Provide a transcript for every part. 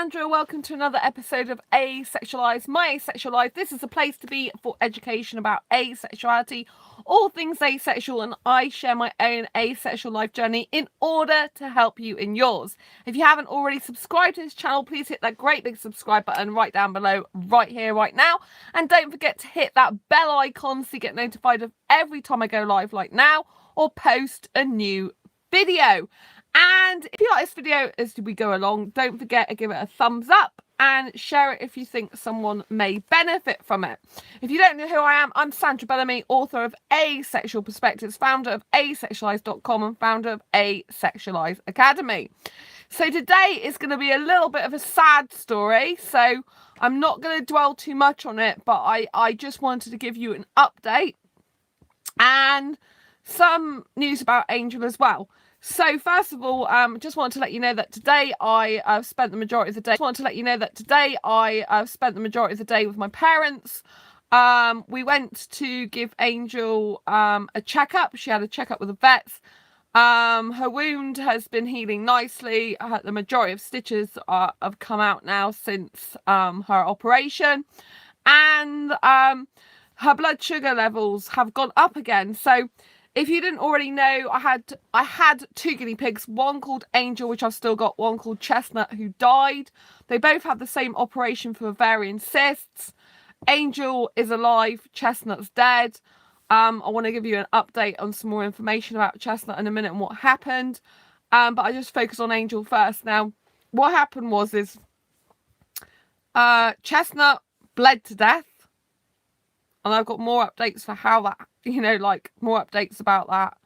Andrew, welcome to another episode of Asexualized, my asexual life. This is a place to be for education about asexuality, all things asexual, and I share my own asexual life journey in order to help you in yours. If you haven't already subscribed to this channel, please hit that great big subscribe button right down below, right here, right now. And don't forget to hit that bell icon so you get notified of every time I go live like now or post a new video. And if you like this video as we go along, don't forget to give it a thumbs up and share it if you think someone may benefit from it. If you don't know who I am, I'm Sandra Bellamy, author of Asexual Perspectives, founder of asexualise.com and founder of Asexualise Academy. So today is going to be a little bit of a sad story, so I'm not going to dwell too much on it, but I just wanted to give you an update and some news about Angel as well. So first of all, just wanted to let you know that today I spent the majority of the day. With my parents. We went to give Angel a checkup. She had a checkup with the vets. Her wound has been healing nicely. The majority of stitches have come out now since her operation, and her blood sugar levels have gone up again. So if you didn't already know, I had two guinea pigs, one called Angel, which I've still got, one called Chestnut, who died. They both had the same operation for ovarian cysts. Angel is alive, Chestnut's dead. I want to give you an update on some more information about Chestnut in a minute and what happened. But I just focus on Angel first. Now, what happened was Chestnut bled to death. And I've got more updates for how that, more updates about that.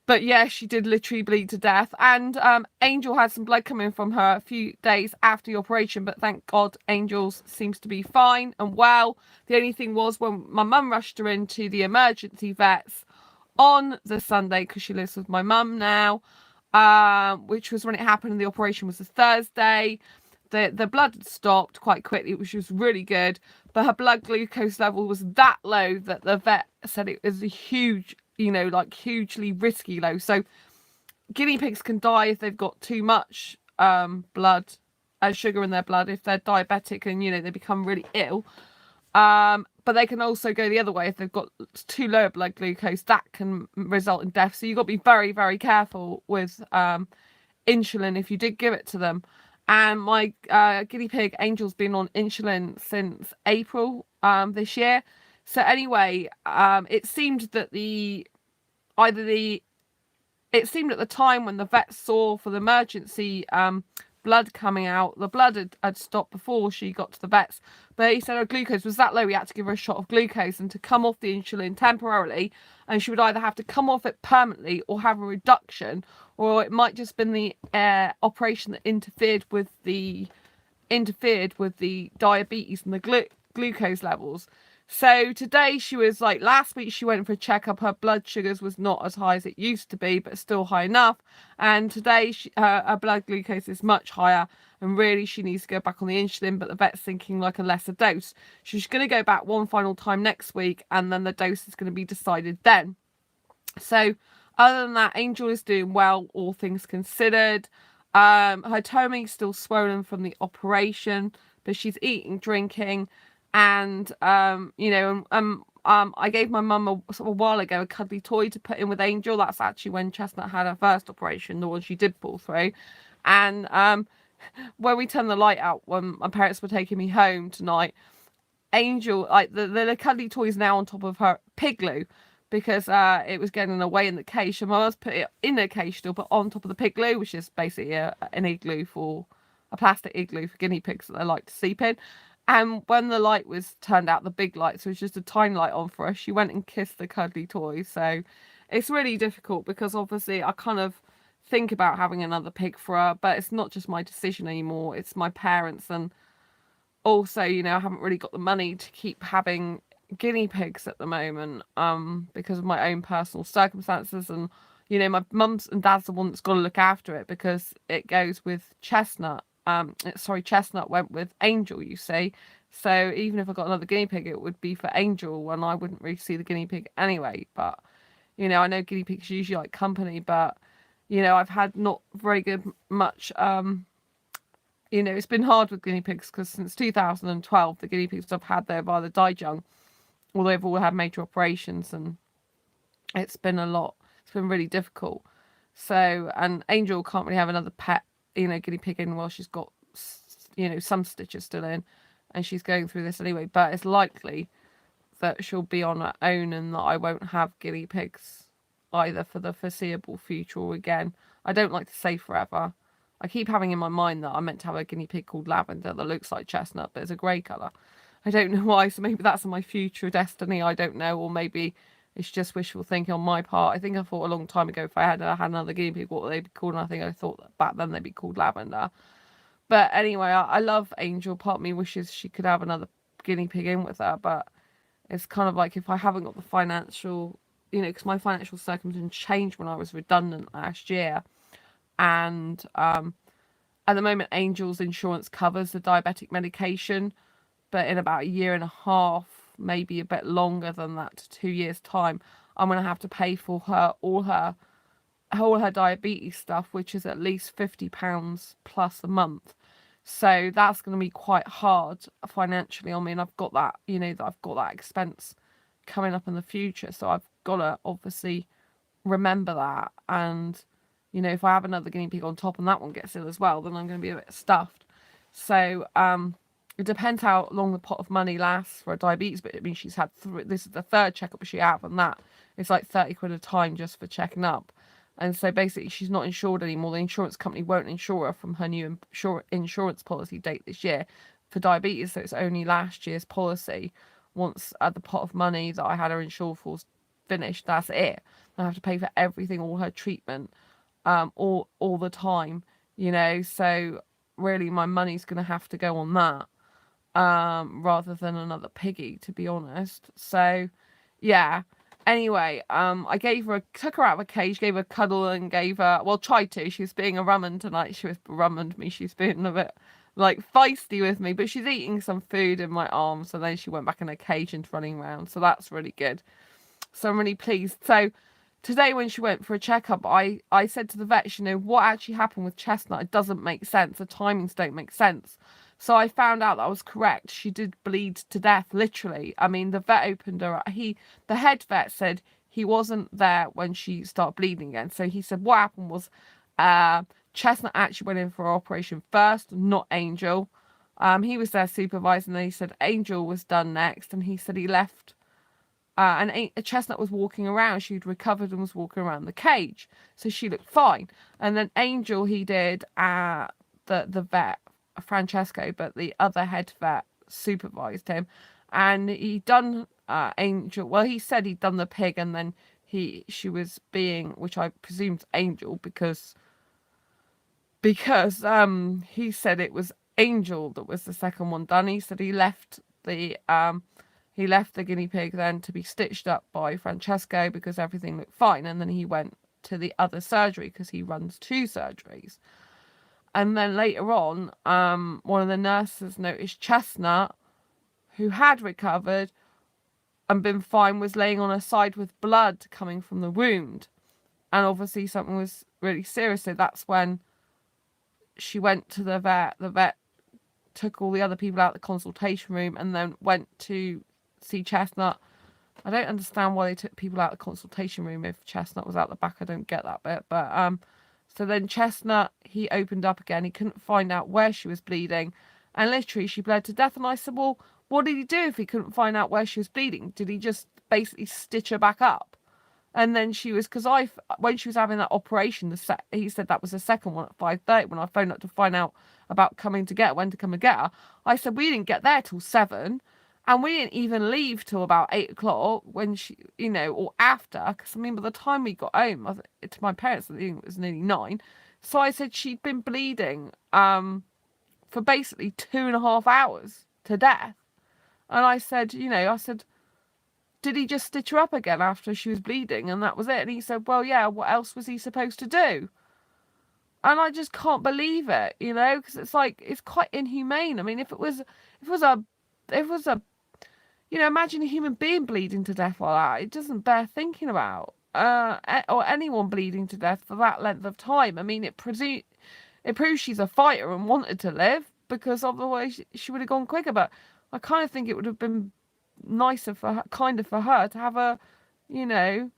But yeah, she did literally bleed to death. And Angel had some blood coming from her a few days after the operation. But thank God, Angel seems to be fine and well. The only thing was when my mum rushed her into the emergency vets on the Sunday, because she lives with my mum now, which was when it happened, and the operation was the Thursday. The blood had stopped quite quickly, which was really good. But her blood glucose level was that low that the vet said it was a huge, hugely risky low. So guinea pigs can die if they've got too much sugar in their blood, if they're diabetic and, they become really ill. But they can also go the other way if they've got too low blood glucose. That can result in death. So you've got to be very, very careful with insulin if you did give it to them. And my guinea pig Angel's been on insulin since April this year. So anyway, it seemed that at the time when the vet saw for the emergency blood coming out, the blood had stopped before she got to the vets. But he said her glucose was that low, we had to give her a shot of glucose and to come off the insulin temporarily, and she would either have to come off it permanently or have a reduction, or it might just been the operation that interfered with the diabetes and the glucose levels. So today she was last week she went for a checkup. Her blood sugars was not as high as it used to be, but still high enough. And today her blood glucose is much higher, and really she needs to go back on the insulin, but the vet's thinking a lesser dose. She's going to go back one final time next week, and then the dose is going to be decided then. So other than that, Angel is doing well, all things considered. Her tummy is still swollen from the operation, but she's eating, drinking. And, I gave my mum a while ago a cuddly toy to put in with Angel. That's actually when Chestnut had her first operation, the one she did pull through. And when we turned the light out, when my parents were taking me home tonight, Angel, the cuddly toy is now on top of her Pigloo, because it was getting away in the cage. So my mum's put it in a cage still, but on top of the Pigloo, which is basically a plastic igloo for guinea pigs that they like to sleep in. And when the light was turned out, the big light, so it was just a tiny light on for us, she went and kissed the cuddly toy. So it's really difficult because obviously I kind of think about having another pig for her, but it's not just my decision anymore, it's my parents. And also, I haven't really got the money to keep having guinea pigs at the moment because of my own personal circumstances. And, my mum's and dad's the one that's got to look after it because it goes with Chestnut. Chestnut went with Angel, you see. So even if I got another guinea pig, it would be for Angel, and I wouldn't really see the guinea pig anyway. But, I know guinea pigs usually like company, but, I've had not very much You know, it's been hard with guinea pigs because since 2012, the guinea pigs I've had, they've either died young or they've all had major operations, and it's been a lot. It's been really difficult. So, and Angel can't really have another pet, you know, guinea pig in while she's got, you know, some stitches still in, and she's going through this anyway. But it's likely that she'll be on her own and that I won't have guinea pigs either for the foreseeable future or again. I don't like to say forever. I keep having in my mind that I'm meant to have a guinea pig called Lavender that looks like Chestnut, but it's a grey colour. I don't know why, so maybe that's my future destiny, I don't know, or maybe it's just wishful thinking on my part. I think I thought a long time ago if I had another guinea pig, what would they be called? And I think I thought that back then they'd be called Lavender. But anyway, I love Angel. Part of me wishes she could have another guinea pig in with her, but it's kind of like if I haven't got the financial, you know, because my financial circumstances changed when I was redundant last year. And at the moment, Angel's insurance covers the diabetic medication, but in about a year and a half, maybe a bit longer than that, to 2 years' time, I'm going to have to pay for her all her diabetes stuff, which is at least £50 plus a month. So that's going to be quite hard financially. I mean, I've got that, you know, that I've got that expense coming up in the future. So I've got to obviously remember that. And, you know, if I have another guinea pig on top and that one gets ill as well, then I'm going to be a bit stuffed. So it depends how long the pot of money lasts for a diabetes. But I mean, she's had this is the third checkup she had, and that it's like 30 quid a time just for checking up. And so basically she's not insured anymore. The insurance company won't insure her from her new insurance policy date this year for diabetes. So it's only last year's policy. Once the pot of money that I had her insured for finished, that's it. I have to pay for everything, all her treatment, all the time, you know. So really my money's going to have to go on that rather than another piggy, to be honest. So yeah. Anyway, I took her out of a cage, gave her a cuddle and tried to. She was being a rumman tonight. She was rummaned me. She's being a bit like feisty with me, but she's eating some food in my arms. And then she went back in her cage and running around. So that's really good. So I'm really pleased. So today when she went for a checkup, I said to the vet, you know, what actually happened with Chestnut? It doesn't make sense. The timings don't make sense. So I found out that I was correct. She did bleed to death, literally. I mean, the vet opened her up. The head vet said he wasn't there when she started bleeding again. So he said what happened was Chestnut actually went in for an operation first, not Angel. He was there supervising, and then he said Angel was done next. And he said he left. And Chestnut was walking around. She'd recovered and was walking around the cage. So she looked fine. And then Angel, he did the vet, Francesco, but the other head vet supervised him, and he'd done Angel. Well, he said he'd done the pig, and then she was being, which I presumed Angel, because he said it was Angel that was the second one done. He said he left the guinea pig then to be stitched up by Francesco because everything looked fine, and then he went to the other surgery because he runs 2 surgeries. And then later on, one of the nurses noticed Chestnut, who had recovered and been fine, was laying on her side with blood coming from the wound. And obviously something was really serious. So that's when she went to the vet. The vet took all the other people out of the consultation room and then went to see Chestnut. I don't understand why they took people out of the consultation room if Chestnut was out the back. I don't get that bit. But so then Chestnut, he opened up again. He couldn't find out where she was bleeding. And literally, she bled to death. And I said, well, what did he do if he couldn't find out where she was bleeding? Did he just basically stitch her back up? And then she was, because when she was having that operation, he said that was the second one at 5:30 when I phoned up to find out about coming to get her, when to come and get her. I said, we didn't get there till 7. And we didn't even leave till about 8 o'clock when she, you know, or after. Because, I mean, by the time we got home, to my parents, I think it was nearly 9. So I said she'd been bleeding for basically 2.5 hours to death. And I said, you know, did he just stitch her up again after she was bleeding? And that was it. And he said, well, yeah, what else was he supposed to do? And I just can't believe it, you know, because it's like, it's quite inhumane. I mean, if it was a, you know, imagine a human being bleeding to death like that. It doesn't bear thinking about. Or anyone bleeding to death for that length of time. I mean, it proves she's a fighter and wanted to live, because otherwise she would have gone quicker. But I kind of think it would have been nicer for her, for her to have a, you know,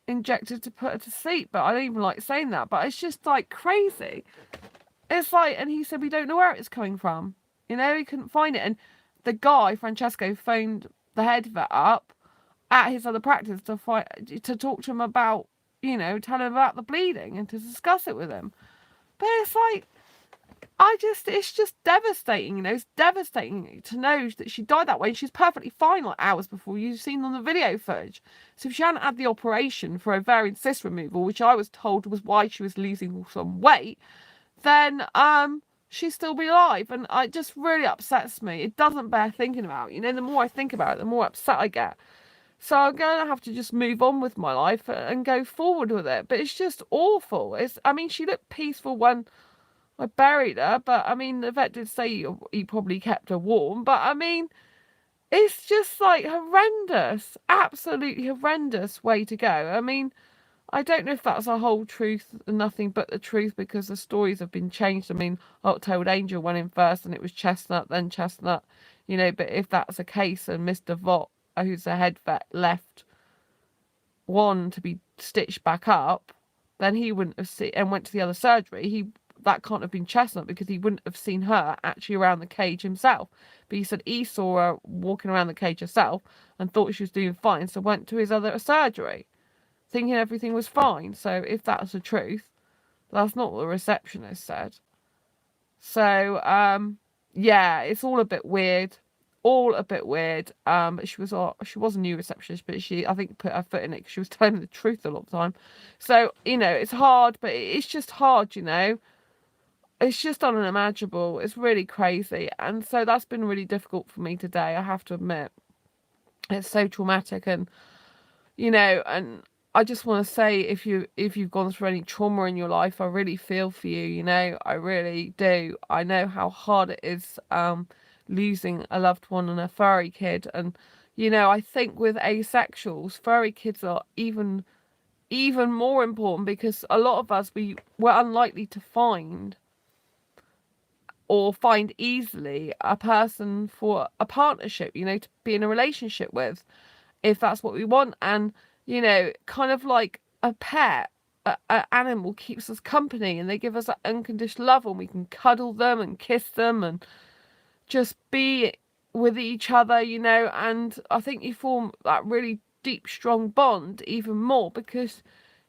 injected to put her to sleep. But I don't even like saying that. But it's just like crazy. It's like, and he said we don't know where it's coming from. You know, he couldn't find it. And the guy, Francesco, phoned the head vet up at his other practice to talk to him about, you know, tell him about the bleeding and to discuss it with him. But it's like, it's just devastating, you know. It's devastating to know that she died that way. She's perfectly fine like hours before. You've seen on the video footage. So if she hadn't had the operation for ovarian cyst removal, which I was told was why she was losing some weight, then she'd still be alive. And it just really upsets me. It doesn't bear thinking about. You know, the more I think about it, the more upset I get. So I'm going to have to just move on with my life and go forward with it. But it's just awful. I mean, she looked peaceful when I buried her, but I mean, the vet did say he probably kept her warm. But I mean, it's just like horrendous, absolutely horrendous way to go. I mean, I don't know if that's a whole truth and nothing but the truth, because the stories have been changed. I mean, Told Angel went in first and it was Chestnut, then Chestnut, you know. But if that's the case and Mr. Vaught, who's the head vet, left one to be stitched back up, then he wouldn't have seen and went to the other surgery. That can't have been Chestnut, because he wouldn't have seen her actually around the cage himself. But he said he saw her walking around the cage herself and thought she was doing fine, so went to his other surgery thinking everything was fine. So if that's the truth, that's not what the receptionist said. So yeah, it's all a bit weird. But she was a new receptionist, but she, I think, put her foot in it because she was telling the truth a lot of the time. So, you know, it's hard, but it's just hard, you know. It's just unimaginable. It's really crazy. And so that's been really difficult for me today, I have to admit. It's so traumatic. And, you know, and I just want to say, if you've gone through any trauma in your life, I really feel for you, you know. I really do. I know how hard it is losing a loved one and a furry kid. And, you know, I think with asexuals, furry kids are even more important, because a lot of us, we're unlikely to find easily a person for a partnership, you know, to be in a relationship with, if that's what we want. And, you know, kind of like a pet, an animal keeps us company, and they give us that unconditional love, and we can cuddle them and kiss them and just be with each other, you know. And I think you form that really deep, strong bond even more, because,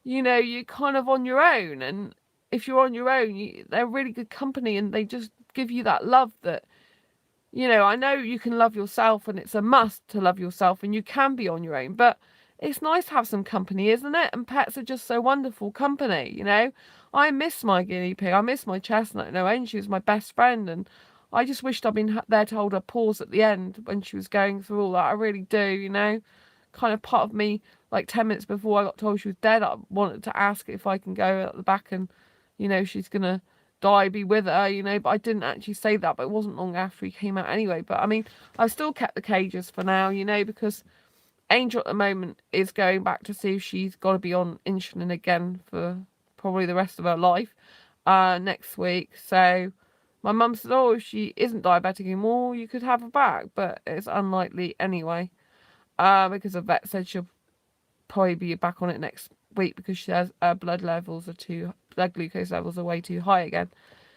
you know, you're kind of on your own. And if you're on your own, they're really good company, and they just give you that love that, you know, I know you can love yourself, and it's a must to love yourself, and you can be on your own, but it's nice to have some company, isn't it? And pets are just so wonderful company, you know. I miss my guinea pig. I miss my Chestnut. You know, and she was my best friend, and I just wished I'd been there to hold her paws at the end when she was going through all that. I really do, you know. Kind of part of me, like 10 minutes before I got told she was dead, I wanted to ask if I can go at the back and, you know, she's going to die, be with her, you know. But I didn't actually say that, but it wasn't long after he came out anyway. But I mean, I've still kept the cages for now, you know, because Angel at the moment is going back to see if she's got to be on insulin again for probably the rest of her life next week. So my mum said, oh, if she isn't diabetic anymore, you could have her back, but it's unlikely anyway, because the vet said she'll probably be back on it next week, because she has blood glucose levels are way too high again.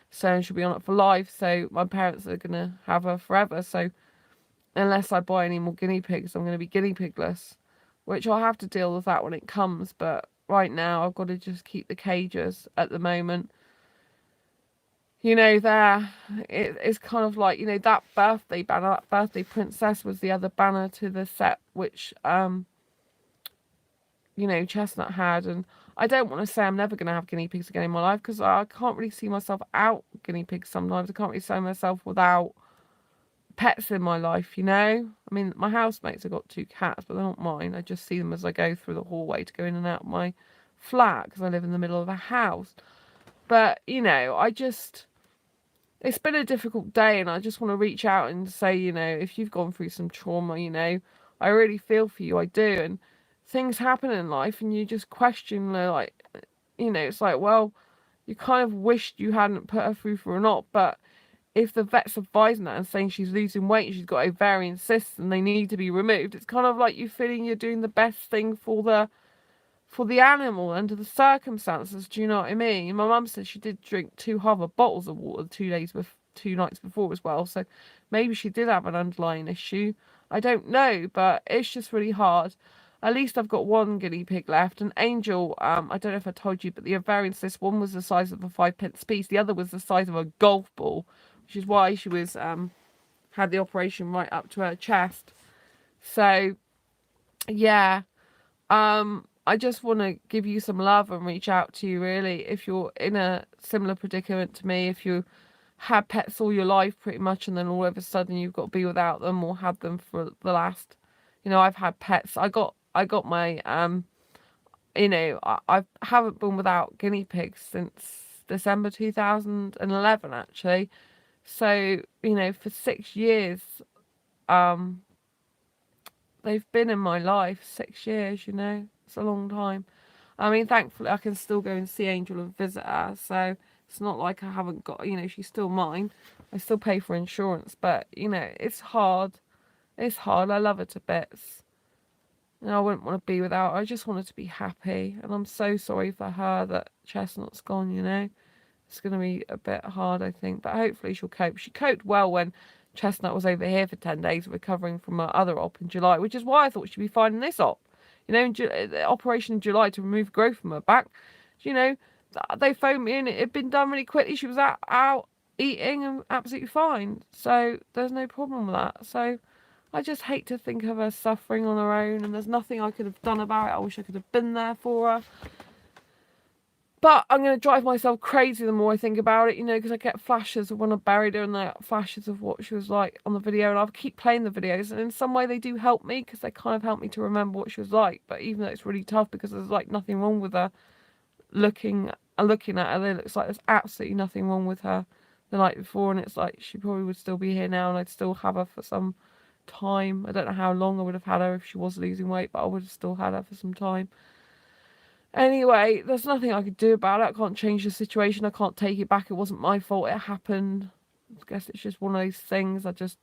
So she'll be on it for life. So my parents are going to have her forever. So unless I buy any more guinea pigs, I'm going to be guinea pigless, which I'll have to deal with that when it comes. But right now, I've got to just keep the cages at the moment. You know, it's kind of like, you know, that birthday banner, that birthday princess was the other banner to the set, which, you know, Chestnut had. And I don't want to say I'm never going to have guinea pigs again in my life, because I can't really see myself out guinea pigs sometimes. I can't really see myself without pets in my life, you know. I mean, my housemates have got 2 cats, but they're not mine. I just see them as I go through the hallway to go in and out of my flat, because I live in the middle of a house. But, you know, it's been a difficult day, and I just want to reach out and say, you know, if you've gone through some trauma, you know, I really feel for you. I do. And things happen in life, and you just question, like, you know, it's like, well, you kind of wished you hadn't put her through for a knot. But if the vet's advising that and saying she's losing weight, she's got ovarian cysts and they need to be removed, it's kind of like you feeling you're doing the best thing for the animal under the circumstances. Do you know what I mean? My mum said she did drink 2 bottles of water 2 nights before as well. So maybe she did have an underlying issue. I don't know, but it's just really hard. At least I've got one guinea pig left. An Angel, I don't know if I told you, but the ovarian cyst, one was the size of a 5p piece. The other was the size of a golf ball, which is why she was had the operation right up to her chest. So, yeah. I just want to give you some love and reach out to you, really, if you're in a similar predicament to me, if you had pets all your life pretty much and then all of a sudden you've got to be without them, or had them for the last, I've had pets. I got my I haven't been without guinea pigs since December 2011 actually. So, for 6 years, they've been in my life. 6 years, it's a long time. I mean, thankfully I can still go and see Angel and visit her, so it's not like I haven't got, she's still mine. I still pay for insurance, but it's hard. It's hard. I love her to bits, and I wouldn't want to be without her. I just want her to be happy, and I'm so sorry for her that Chestnut's gone. It's going to be a bit hard, I think, but hopefully she'll cope. She coped well when Chestnut was over here for 10 days recovering from her other op in July, which is why I thought she'd be fine in this op. The operation in July to remove growth from her back, they phoned me and it had been done really quickly. She was out eating and absolutely fine. So there's no problem with that. So I just hate to think of her suffering on her own, and there's nothing I could have done about it. I wish I could have been there for her. But I'm going to drive myself crazy the more I think about it, because I get flashes of when I buried her and I get flashes of what she was like on the video. And I'll keep playing the videos. And in some way they do help me, because they kind of help me to remember what she was like. But even though it's really tough, because there's like nothing wrong with her, looking at her, it looks like there's absolutely nothing wrong with her the night before. And it's like she probably would still be here now and I'd still have her for some time. I don't know how long I would have had her if she was losing weight, but I would have still had her for some time. Anyway, there's nothing I could do about it. I can't change the situation. I can't take it back. It wasn't my fault. It happened. I guess it's just one of those things. I just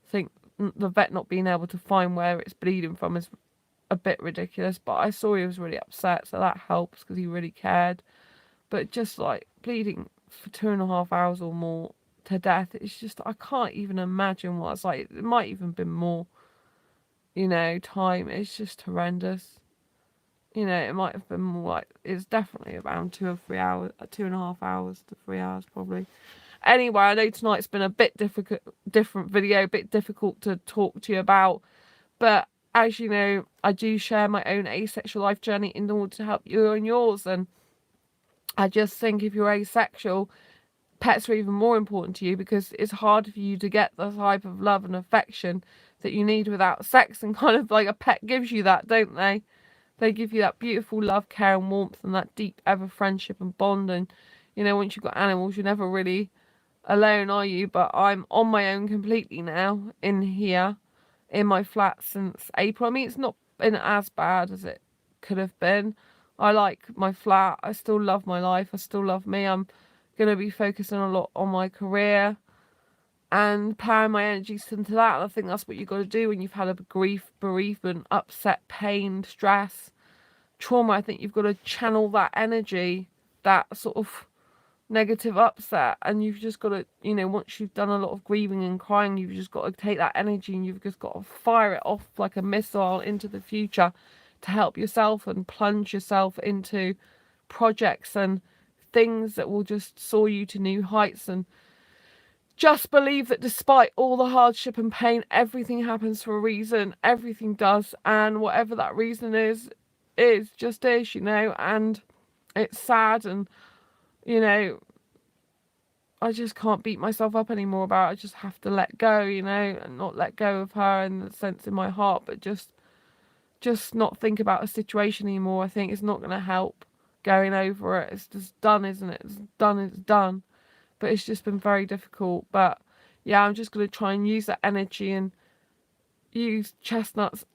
think the vet not being able to find where it's bleeding from is a bit ridiculous. But I saw he was really upset, so that helps because he really cared. But just like bleeding for 2.5 hours or more to death, it's just, I can't even imagine what it's like. It might even been more, time. It's just horrendous. It might have been more like, it's definitely around 2 or 3 hours, 2.5 hours to 3 hours probably. Anyway, I know tonight's been a bit different video, a bit difficult to talk to you about. But as you know, I do share my own asexual life journey in order to help you and yours. And I just think if you're asexual, pets are even more important to you, because it's hard for you to get the type of love and affection that you need without sex. And kind of like a pet gives you that, don't they? They give you that beautiful love, care and warmth, and that deep ever friendship and bond. And, once you've got animals, you're never really alone, are you? But I'm on my own completely now in here, in my flat since April. I mean, it's not been as bad as it could have been. I like my flat. I still love my life. I still love me. I'm going to be focusing a lot on my career and powering my energies into that. And I think that's what you've got to do when you've had a grief, bereavement, upset, pain, stress, trauma. I think you've got to channel that energy, that sort of negative upset, and you've just got to, once you've done a lot of grieving and crying, you've just got to take that energy and you've just got to fire it off like a missile into the future to help yourself and plunge yourself into projects and things that will just soar you to new heights. And just believe that despite all the hardship and pain, everything happens for a reason. Everything does. And whatever that reason is just is, and it's sad. And, I just can't beat myself up anymore about it. I just have to let go, and not let go of her in the sense in my heart, but just not think about a situation anymore. I think it's not going to help going over it. It's just done, isn't it? It's done. But it's just been very difficult. But yeah, I'm just going to try and use that energy and use Chestnut's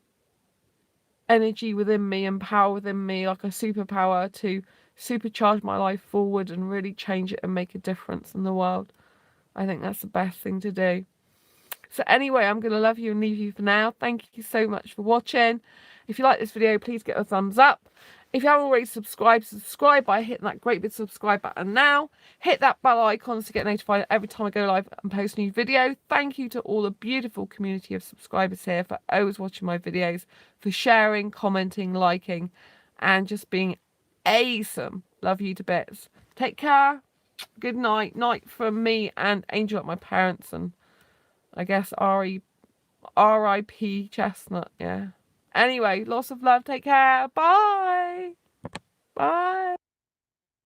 energy within me and power within me like a superpower to supercharge my life forward and really change it and make a difference in the world. I think that's the best thing to do. So anyway, I'm going to love you and leave you for now. Thank you so much for watching. If you like this video, please get a thumbs up. If you haven't already subscribed, subscribe by hitting that great big subscribe button now. Hit that bell icon to get notified every time I go live and post a new video. Thank you to all the beautiful community of subscribers here for always watching my videos, for sharing, commenting, liking, and just being awesome. Love you to bits. Take care. Good night. Night from me and Angel at my parents, and I guess R.I.P. Chestnut. Yeah. Anyway, lots of love. Take care. Bye. Bye.